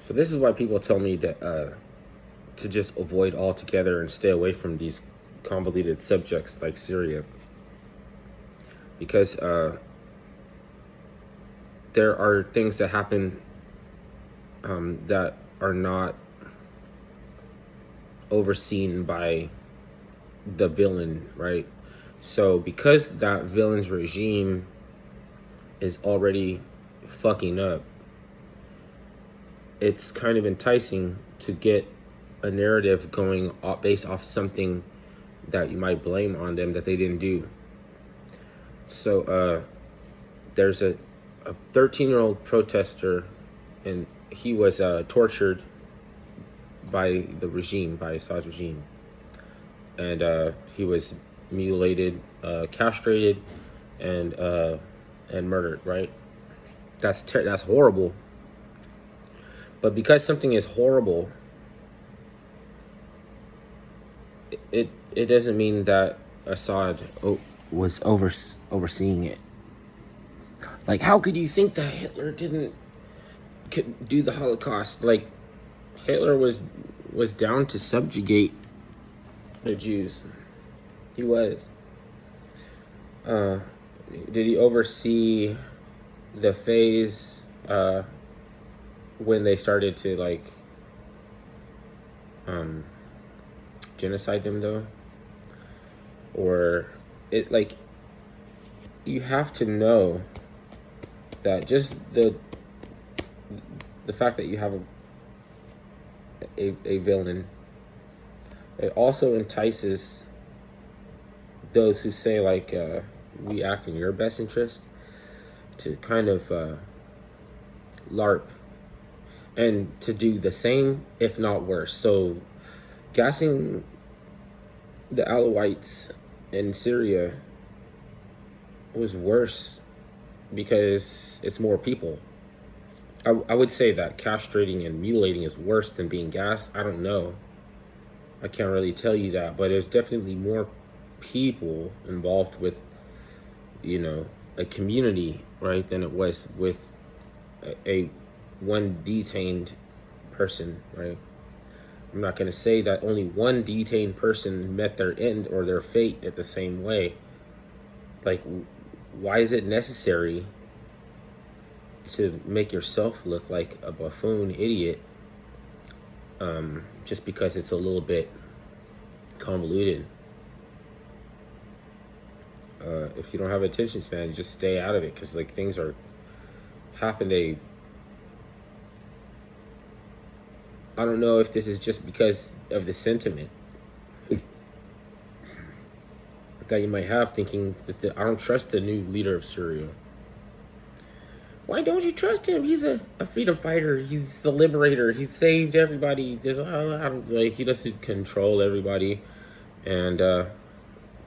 So this is why people tell me that to just avoid altogether and stay away from these convoluted subjects like Syria, because there are things that happen that are not overseen by the villain, right? So because that villain's regime is already fucking up, it's kind of enticing to get a narrative going based off something that you might blame on them that they didn't do. So there's a 13-year-old protester, and he was tortured by the regime, by Assad's regime, and he was mutilated, castrated, and murdered. Right? That's horrible. But because something is horrible, it doesn't mean that Assad was overseeing it. Like, how could you think that Hitler could do the Holocaust? Like, Hitler was down to subjugate the Jews. He was. Did he oversee the phase when they started to like genocide them though? Or it, like, you have to know that just the fact that you have a villain, it also entices those who say like we act in your best interest to kind of LARP and to do the same, if not worse. So gassing the Alawites in Syria was worse because it's more people. I would say that castrating and mutilating is worse than being gassed. I don't know. I can't really tell you that, but there's definitely more people involved with, you know, a community, right, than it was with a one detained person, right? I'm not going to say that only one detained person met their end or their fate at the same way. Like, why is it necessary to make yourself look like a buffoon idiot just because it's a little bit convoluted? If you don't have attention span, just stay out of it, because like things are happening. I don't know if this is just because of the sentiment that you might have, thinking that I don't trust the new leader of Syria. Why don't you trust him? He's a freedom fighter. He's the liberator. He saved everybody. There's like, he doesn't control everybody, and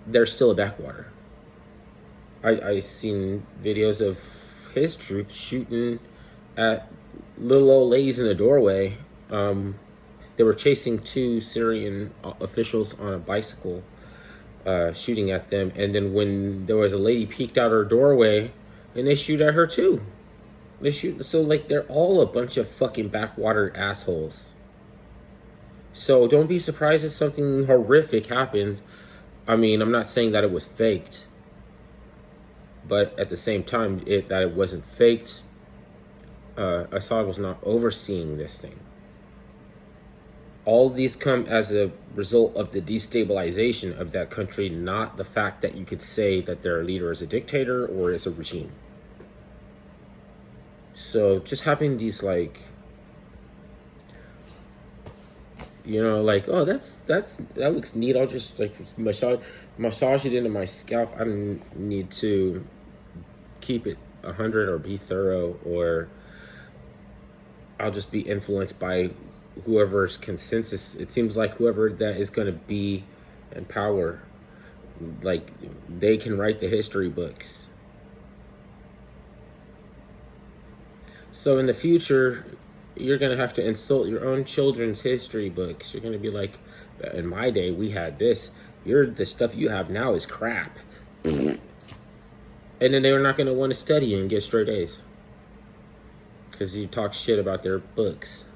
there's still a backwater. I seen videos of his troops shooting at little old ladies in the doorway. They were chasing 2 Syrian officials on a bicycle, shooting at them, and then when there was a lady peeked out her doorway, and they shoot at her too. So like, they're all a bunch of fucking backwater assholes. So don't be surprised if something horrific happens. I mean, I'm not saying that it was faked, but at the same time, that it wasn't faked. Assad was not overseeing this thing. All of these come as a result of the destabilization of that country, not the fact that you could say that their leader is a dictator or is a regime. So just having these, like, you know, like, oh, that looks neat, I'll just like massage it into my scalp. I don't need to keep it 100 or be thorough, or I'll just be influenced by whoever's consensus. It seems like whoever that is going to be in power, like, they can write the history books. So in the future, you're going to have to insult your own children's history books. You're going to be like, in my day, we had this. The stuff you have now is crap. And then they're not going to want to study and get straight A's, because you talk shit about their books.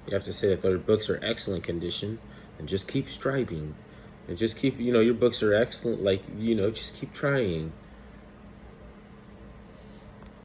You have to say that their books are excellent condition and just keep striving. And just keep, your books are excellent. Like, just keep trying.